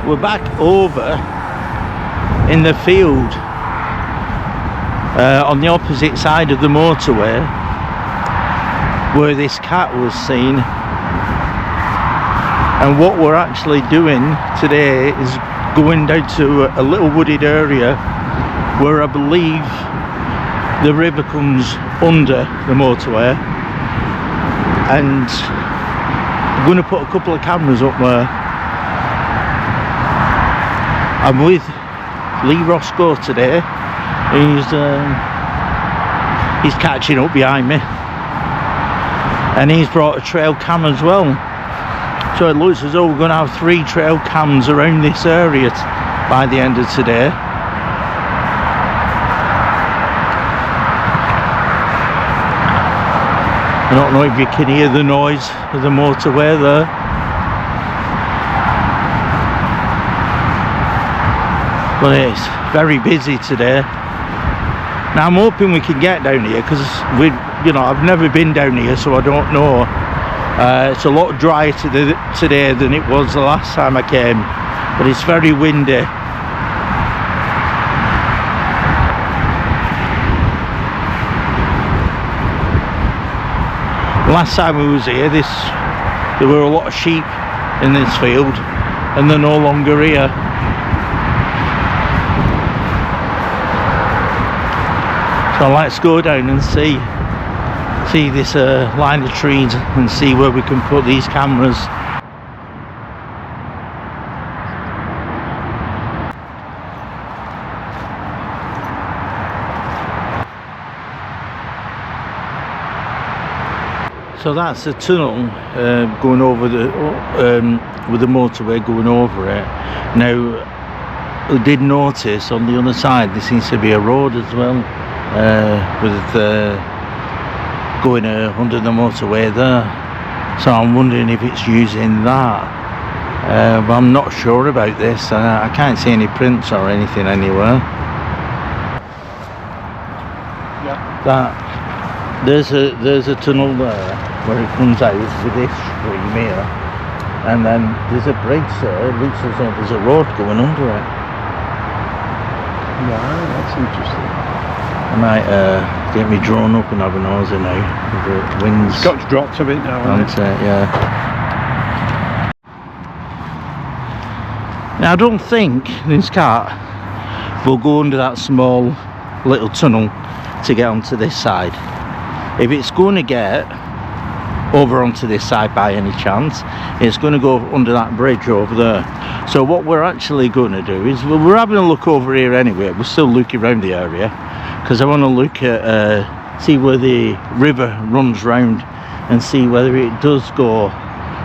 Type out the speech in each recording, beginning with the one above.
we're back over in the field on the opposite side of the motorway where this cat was seen. And what we're actually doing today is going down to a little wooded area where I believe the river comes under the motorway, and I'm going to put a couple of cameras up there. I'm with Lee Roscoe today. He's catching up behind me, and he's brought a trail cam as well. So it looks as though we're going to have 3 trail cams around this area by the end of today. I don't know if you can hear the noise of the motorway there. But it's very busy today. Now I'm hoping we can get down here because I've never been down here, so I don't know. It's a lot drier today than it was the last time I came, but it's very windy. Last time we was here, there were a lot of sheep in this field, and they're no longer here. So let's go down and see this line of trees and see where we can put these cameras. So that's the tunnel going over with the motorway going over it. Now I did notice on the other side there seems to be a road as well, with going under the motorway there. So I'm wondering if it's using that, but I'm not sure about this. I can't see any prints or anything anywhere. Yeah. There's a tunnel there where it comes out with this stream here, and then there's a bridge there. It looks as though there's a road going under it. Yeah, that's interesting. I might get me drawn up and have a nosy now. The wind's got dropped a bit now, hasn't it? Yeah. Now I don't think this cat will go under that small little tunnel to get onto this side. If it's going to get over onto this side by any chance, it's going to go under that bridge over there. So what we're actually going to do is, we're having a look over here anyway. We're still looking around the area because I want to look at see where the river runs round and see whether it does go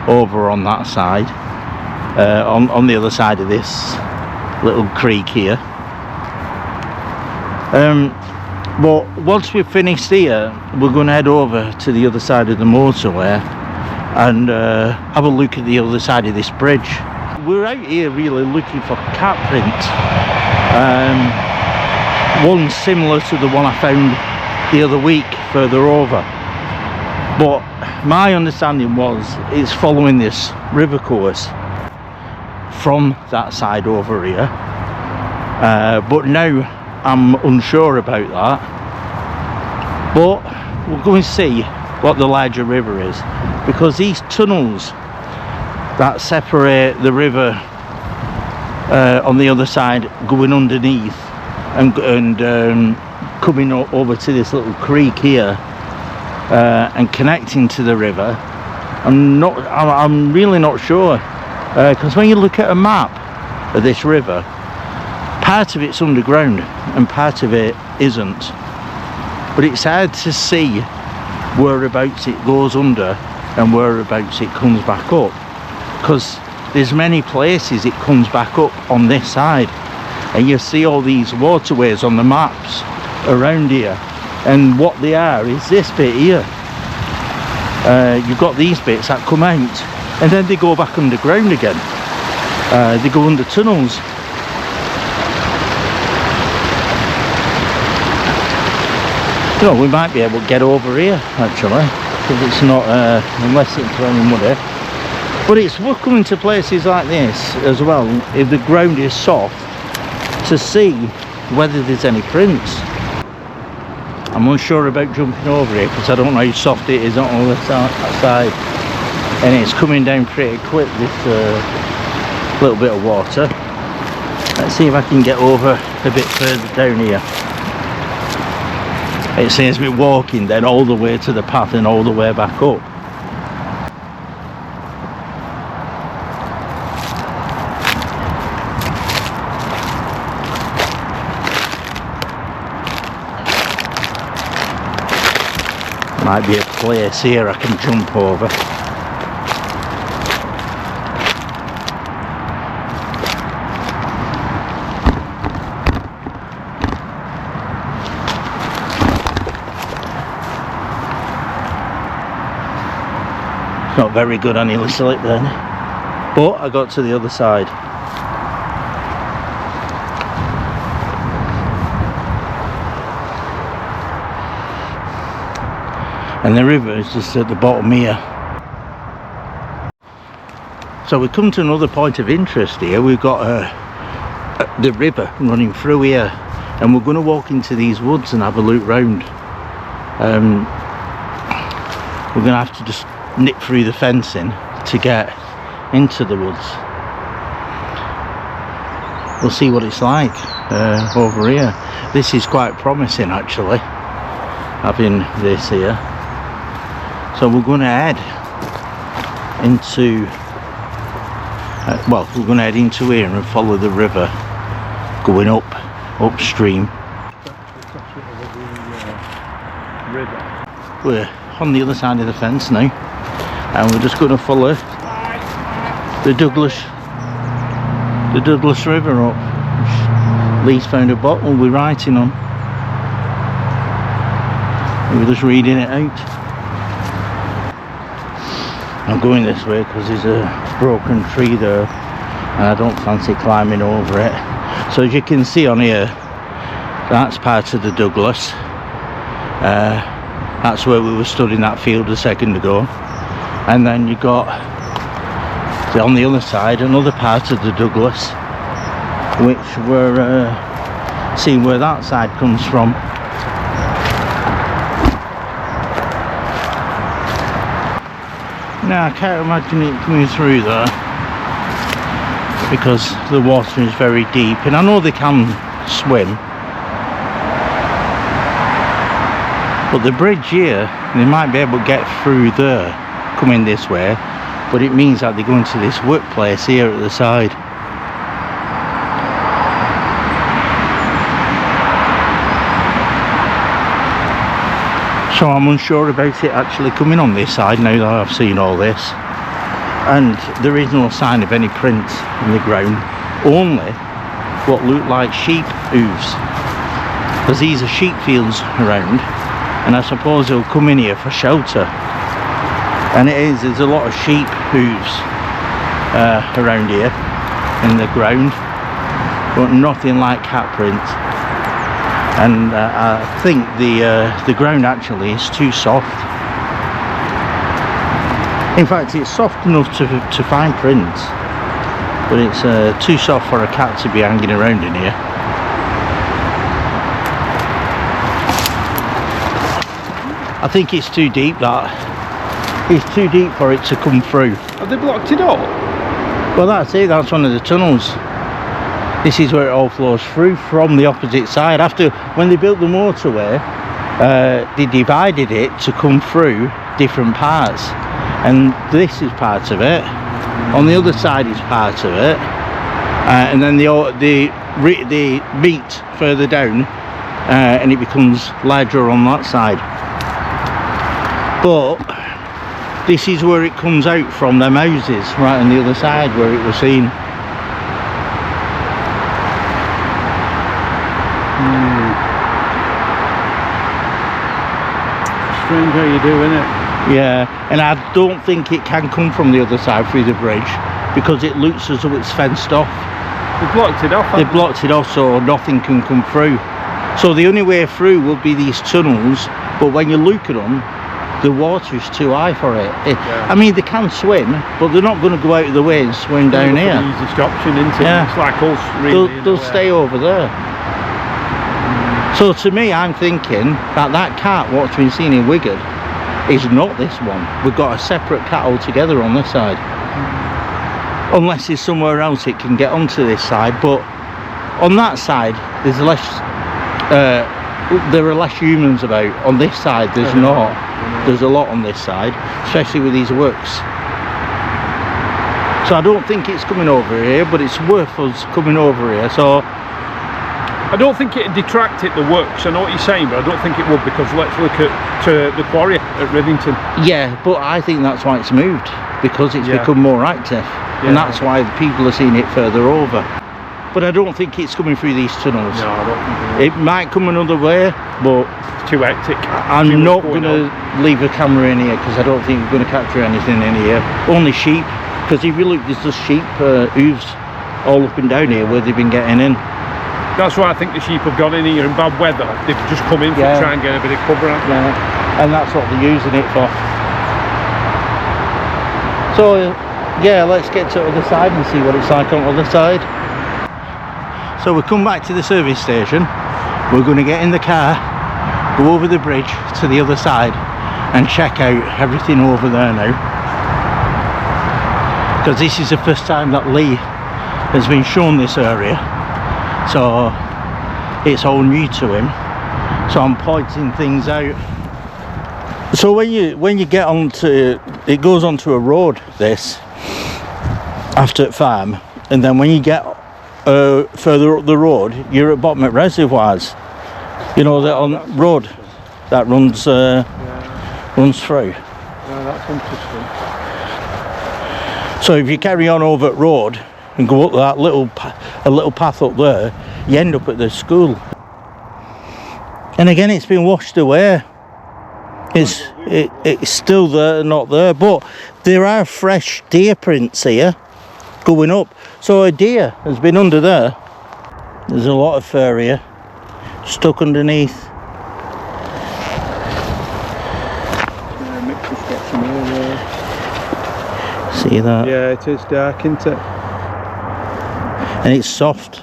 over on that side, on the other side of this little creek here. But once we've finished here, we're going to head over to the other side of the motorway and have a look at the other side of this bridge. We're out here really looking for cat print, one similar to the one I found the other week further over. But my understanding was it's following this river course from that side over here, but now I'm unsure about that. But we'll go and see what the larger river is, because these tunnels that separate the river on the other side going underneath and coming over to this little creek here and connecting to the river, I'm really not sure, because when you look at a map of this river, part of it's underground and part of it isn't, but it's hard to see whereabouts it goes under and whereabouts it comes back up, because there's many places it comes back up on this side, and you see all these waterways on the maps around here, and what they are is this bit here. You've got these bits that come out and then they go back underground again. They go under tunnels. You know, we might be able to get over here actually, because it's not unless it's very muddy. But it's worth coming to places like this as well, if the ground is soft, to see whether there's any prints. I'm unsure about jumping over it because I don't know how soft it is on the side, and it's coming down pretty quick, this little bit of water. Let's see if I can get over a bit further down here. It saves me walking then all the way to the path and all the way back up. Might be a place here I can jump over. Not very good on your slip then, but I got to the other side. And the river is just at the bottom here. So we come to another point of interest here. We've got the river running through here, and we're going to walk into these woods and have a look round. We're going to have to just nip through the fencing to get into the woods. We'll see what it's like over here. This is quite promising actually, having this here. So we're going to head into well, we're going to head into here and follow the river going upstream. We're on the other side of the fence now, and we're just going to follow the Douglas River up. Lee's found a bottle we're writing on. We're just reading it out. I'm going this way because there's a broken tree there and I don't fancy climbing over it. So as you can see on here, that's part of the Douglas. That's where we were stood in that field a second ago. And then you got on the other side another part of the Douglas, which we're seeing where that side comes from. Now I can't imagine it coming through there because the water is very deep, and I know they can swim, but the bridge here, they might be able to get through there coming this way, but it means that they go into this workplace here at the side. So I'm unsure about it actually coming on this side now that I've seen all this. And there is no sign of any prints in the ground, only what look like sheep hooves, because these are sheep fields around, and I suppose they'll come in here for shelter. And there's a lot of sheep hooves around here in the ground, but nothing like cat print. And I think the ground actually is too soft. In fact, it's soft enough to find prints, but it's too soft for a cat to be hanging around in here. I think it's too deep, that. It's too deep for it to come through. Have they blocked it up? Well, that's it, that's one of the tunnels. This is where it all flows through from the opposite side. After, when they built the motorway, they divided it to come through different parts, and this is part of it. On the other side is part of it, and then they meet further down, and it becomes larger on that side. But this is where it comes out from them houses, right on the other side where it was seen. Strange how you do, isn't it? Yeah, and I don't think it can come from the other side through the bridge, because it looks as though it's fenced off. They've blocked it off. They've blocked it off so nothing can come through. So the only way through will be these tunnels, but when you look at them, the water is too high for it. Yeah. I mean, they can swim, but they're not going to go out of the way and swim down here. The easiest option, isn't it? Yeah. It's like us, really. They'll stay over there. So to me, I'm thinking that cat what's been seen in Wigan is not this one. We've got a separate cat altogether on this side. Unless there's somewhere else it can get onto this side, but on that side there's less there are less humans about. On this side there's not. There's a lot on this side, especially with these works. So I don't think it's coming over here, but it's worth us coming over here. So I don't think it'd detract it, the works. I know what you're saying, but I don't think it would, because let's look at the quarry at Rivington. yeah, but I think that's why it's moved, because it's become more active. And that's why the people are seeing it further over. But I don't think it's coming through these tunnels. No, I don't think it might come another way, but it's too hectic. I'm not going to leave a camera in here, because I don't think we're going to capture anything in here. Only sheep, because if you look, there's just sheep hooves all up and down here where they've been getting in. That's why I think the sheep have gone in here in bad weather. They've just come in to try and get a bit of cover out. Yeah, and that's what they're using it for. So yeah, let's get to the other side and see what it's like on the other side. So we come back to the service station. We're going to get in the car, go over the bridge to the other side and check out everything over there now, because this is the first time that Lee has been shown this area, so it's all new to him. So I'm pointing things out. So when you get onto, it goes onto a road, this, after the farm, and then when you get further up the road, you're at bottom at reservoirs. You know, that on road that runs runs through. Yeah, that's interesting. So if you carry on over at road and go up that little path up there, you end up at the school. And again, it's been washed away. It's still there, not there, but there are fresh deer prints here going up. So a deer has been under there. There's a lot of fur here stuck underneath. Yeah, Mick's just got some more there. See that? Yeah, it is dark, isn't it? And it's soft,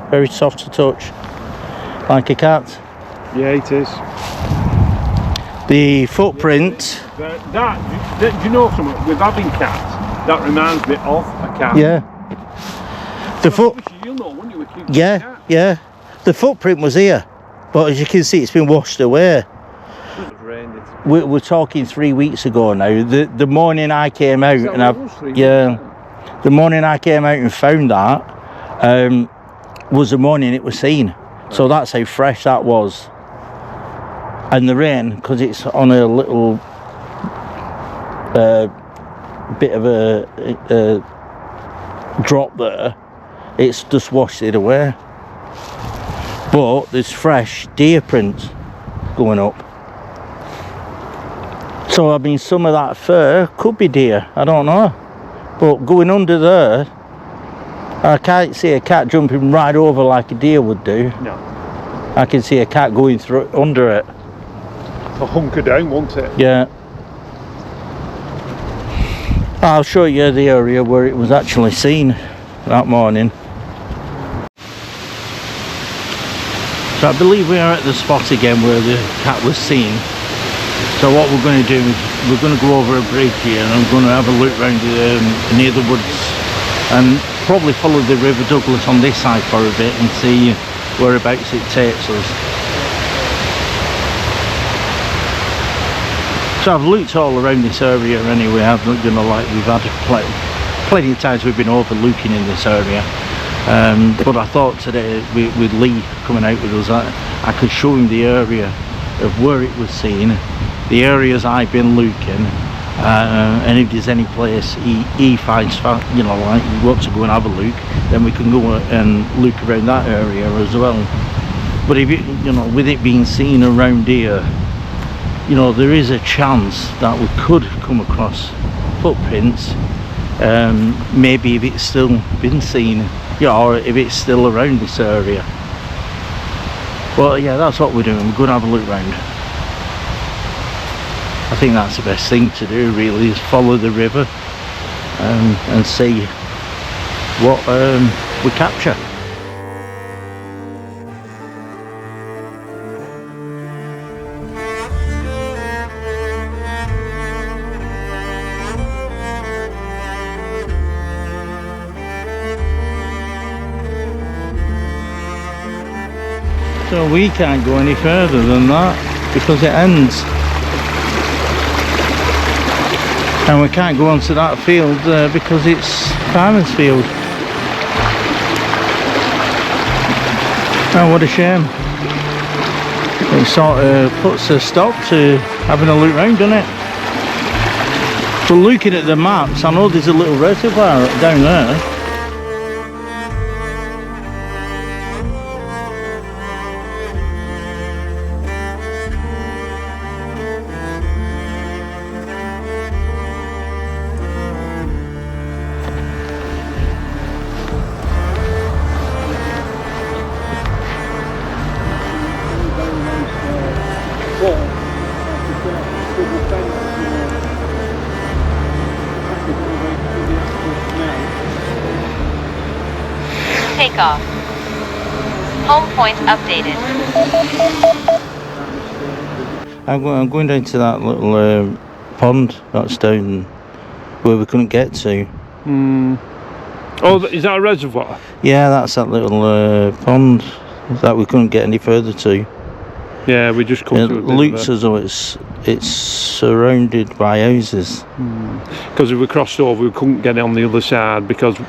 very soft to touch, like a cat. Yeah, it is. The footprint. Do you know something? With having cats, that reminds me of a cat. Yeah. You'll know, wouldn't you? Yeah. The footprint was here, but as you can see, it's been washed away. We're talking 3 weeks ago now. The morning I came out the morning I came out and found that was the morning it was seen. So that's how fresh that was. And the rain, because it's on a little bit of a drop there, it's just washed it away. But there's fresh deer prints going up. So I mean, some of that fur could be deer, I don't know. But going under there, I can't see a cat jumping right over like a deer would do. No. I can see a cat going through under it. A hunker down, won't it? Yeah. I'll show you the area where it was actually seen that morning. So I believe we are at the spot again where the cat was seen. So what we're going to do is we're going to go over a bridge here, and I'm going to have a look round near the woods and probably follow the River Douglas on this side for a bit and see whereabouts it takes us. So I've looked all around this area anyway. I'm not gonna lie, we've had plenty of times we've been overlooking in this area, but I thought today with Lee coming out with us, I could show him the area of where it was seen, the areas I've been looking, and if there's any place he finds, you know, like he wants to go and have a look, then we can go and look around that area as well. But if you know, with it being seen around here, you know, there is a chance that we could come across footprints, maybe if it's still been seen, yeah, or if it's still around this area. Well, yeah, that's what we're doing. We're going to have a look round. I think that's the best thing to do really, is follow the river and see what we capture. So we can't go any further than that because it ends. And we can't go onto that field because it's farmer's field. Oh, what a shame. It sort of puts a stop to having a look round, doesn't it? But looking at the maps, I know there's a little reservoir down there. Takeoff. Home point updated. I'm going down to that little pond that's down where we couldn't get to. Oh, is that a reservoir? Yeah, that's that little pond that we couldn't get any further to. Yeah, we just come to It looks as though it's surrounded by houses. Because if we crossed over, we couldn't get on the other side because,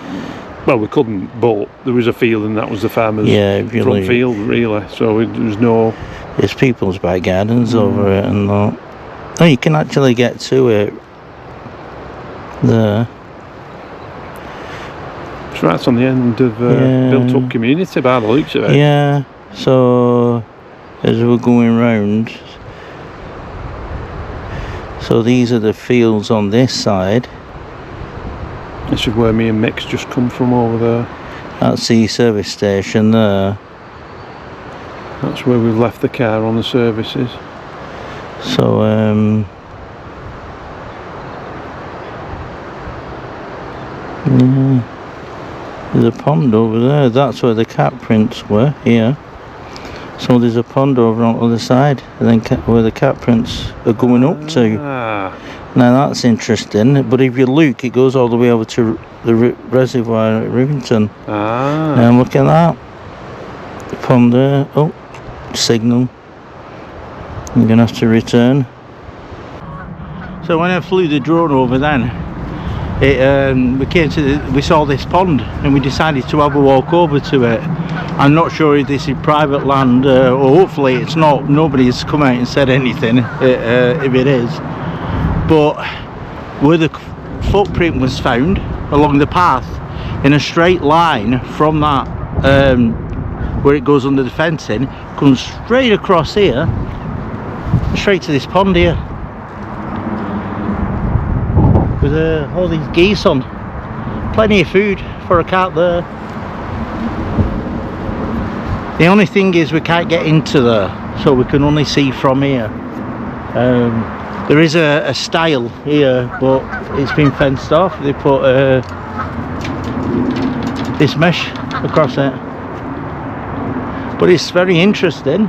well, we couldn't, but there was a field and that was the farmer's front field, really. So there was no... There's people's back gardens over it and that. Oh, you can actually get to it there. It's right on the end of built-up community by the looks of it. Yeah, so as we're going round, so these are the fields on this side. This is where me and Mick's just come from over there. That's the service station there. That's where we've left the car on the services. So yeah, there's a pond over there. That's where the cat prints were here. So there's a pond over on the other side, and then where the cat prints are going up to. Now that's interesting. But if you look, it goes all the way over to the reservoir at Rivington. Now look at that. The pond there. Oh, signal. I'm gonna have to return. So when I flew the drone over, then we saw this pond, and we decided to have a walk over to it. I'm not sure if this is private land, or hopefully it's not. Nobody's come out and said anything if it is. But where the footprint was found along the path in a straight line from that where it goes under the fencing, comes straight across here, straight to this pond here, with all these geese on. Plenty of food for a cat there. The only thing is we can't get into there, so we can only see from here. There is a stile here, but it's been fenced off. They put this mesh across it. But it's very interesting.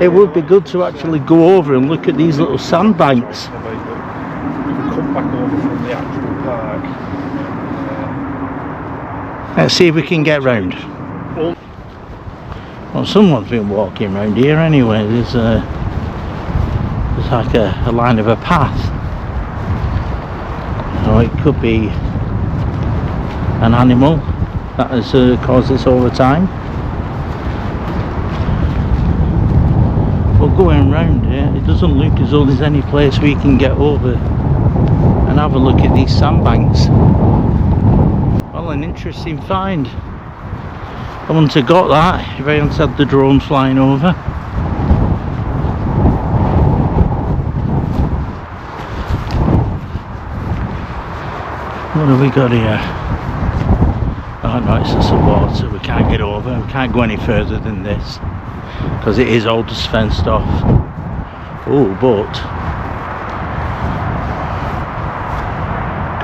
It would be good to actually go over and look at these little sandbanks. Come back over from the actual park. Let's see if we can get round. Well, someone's been walking around here anyway. There's like a line of a path. So it could be an animal that has caused this over time. But going round here, it doesn't look as though there's any place we can get over and have a look at these sandbanks. Well, an interesting find. I wouldn't have got that if I hadn't had the drone flying over. What have we got here? Oh no, it's just the water. We can't get over. We can't go any further than this because it is all just fenced off. Oh, but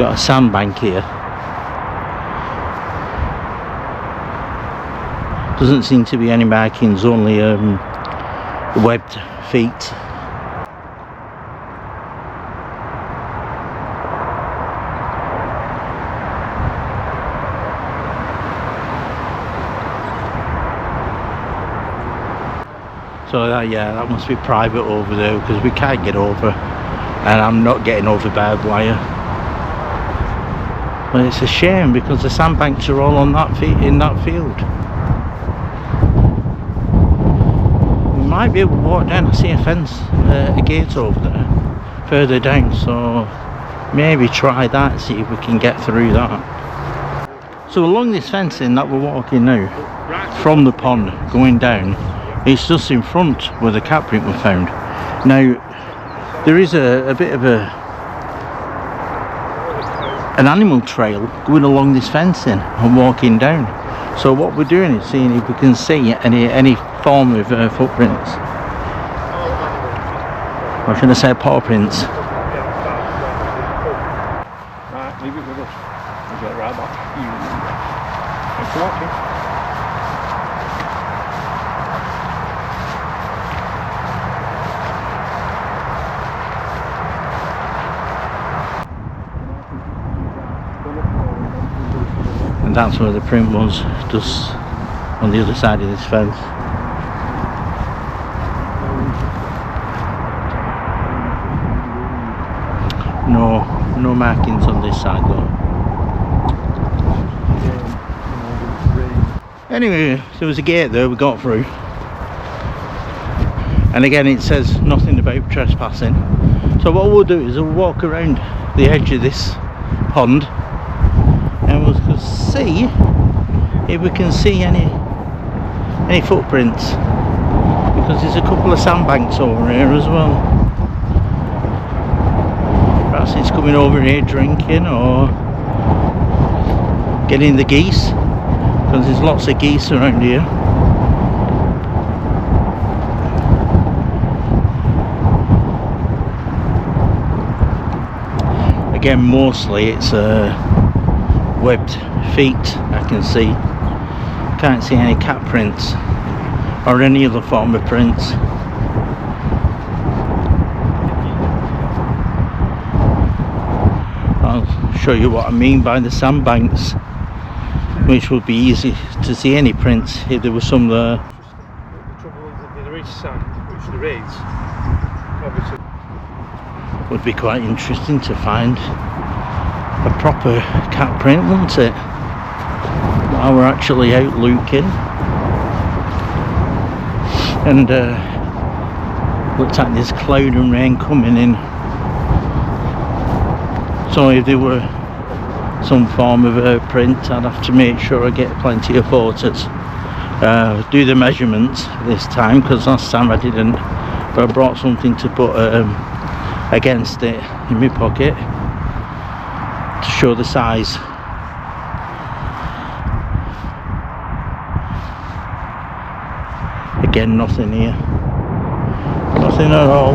got a sandbank here. Doesn't seem to be any markings, only webbed feet. So yeah, that must be private over there, because we can't get over, and I'm not getting over barbed wire. But it's a shame, because the sandbanks are all on that in that field. We might be able to walk down. I see a fence, a gate over there, further down. So maybe try that, see if we can get through that. So along this fencing that we're walking now, from the pond going down, it's just in front where the cat print was found. Now there is a bit of an animal trail going along this fencing and walking down. So what we're doing is seeing if we can see any form of footprints. Or should I say paw prints? Right, leave it with us. We'll get right back. Thanks for watching. And that's where the print was, just on the other side of this fence. No markings on this side though. Anyway, there was a gate there we got through. And again it says nothing about trespassing. So what we'll do is we'll walk around the edge of this pond and we'll see if we can see any footprints, because there's a couple of sandbanks over here as well. Perhaps it's coming over here drinking or getting the geese, because there's lots of geese around here. Again, mostly it's webbed feet I can see. Can't see any cat prints or any other form of prints. I'll show you what I mean by the sandbanks, which would be easy to see any prints if there was some there. The trouble is that there is sand, which there is, obviously. Would be quite interesting to find a proper cat print, wouldn't it? While we're actually out looking. And looks like there's cloud and rain coming in. So if there were some form of a print, I'd have to make sure I get plenty of photos. Do the measurements this time, because last time I didn't, but I brought something to put against it in my pocket to show the size. Again, nothing here, nothing at all.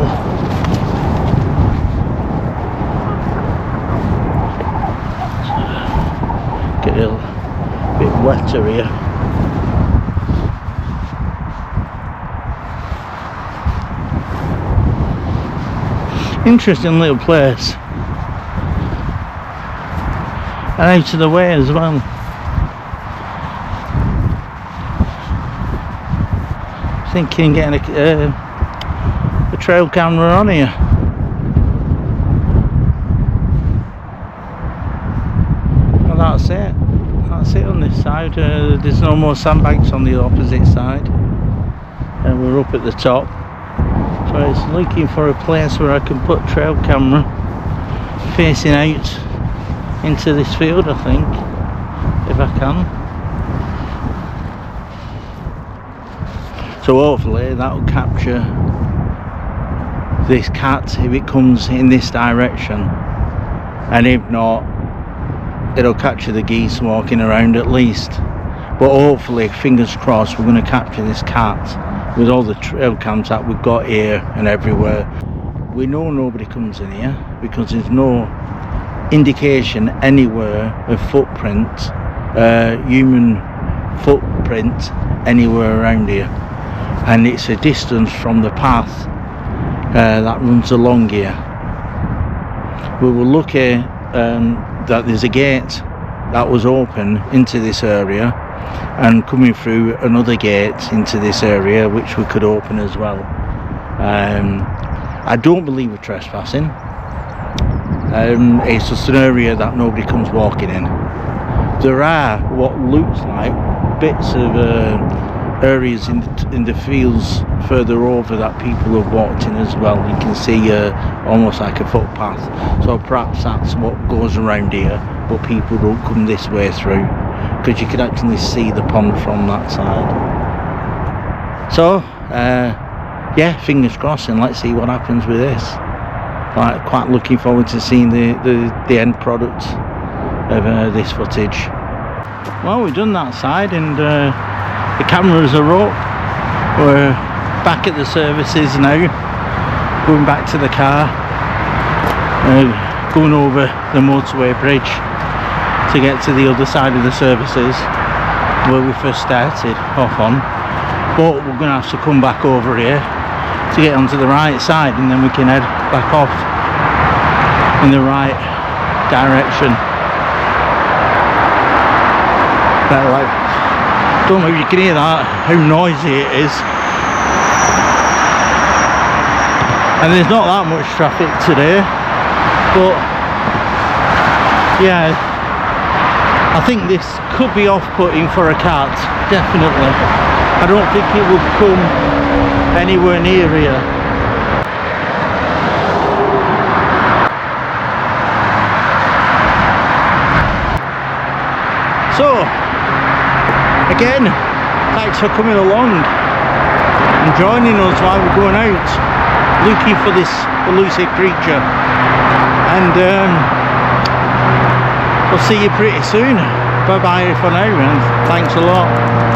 Get a bit wetter here. Interesting little place, and out of the way as well. Thinking getting a trail camera on here. Well, that's it on this side. There's no more sandbanks on the opposite side, and we're up at the top. So it's looking for a place where I can put trail camera facing out into this field, I think, if I can. So hopefully that'll capture this cat if it comes in this direction, and if not, it'll capture the geese walking around at least. But hopefully, fingers crossed, we're going to capture this cat with all the trail cams that we've got here and everywhere. We know nobody comes in here because there's no indication anywhere of footprint, human footprint anywhere around here, and it's a distance from the path that runs along here. We were lucky that there's a gate that was open into this area, and coming through another gate into this area which we could open as well. I don't believe we're trespassing. It's just an area that nobody comes walking in. There are what looks like bits of areas in the fields further over that people have walked in as well. You can see almost like a footpath, so perhaps that's what goes around here, but people don't come this way through, because you can actually see the pond from that side. So yeah, fingers crossed, and let's see what happens with this. Quite looking forward to seeing the end product of this footage. Well, we've done that side, and the cameras are up. We're back at the services now, going back to the car, going over the motorway bridge to get to the other side of the services where we first started off on, but we're going to have to come back over here to get onto the right side, and then we can head back off in the right direction. Don't know if you can hear that, how noisy it is. And there's not that much traffic today, but yeah, I think this could be off-putting for a cat, definitely. I don't think it would come anywhere near here. So, again, thanks for coming along and joining us while we're going out looking for this elusive creature, and we'll see you pretty soon. Bye bye for now, and thanks a lot.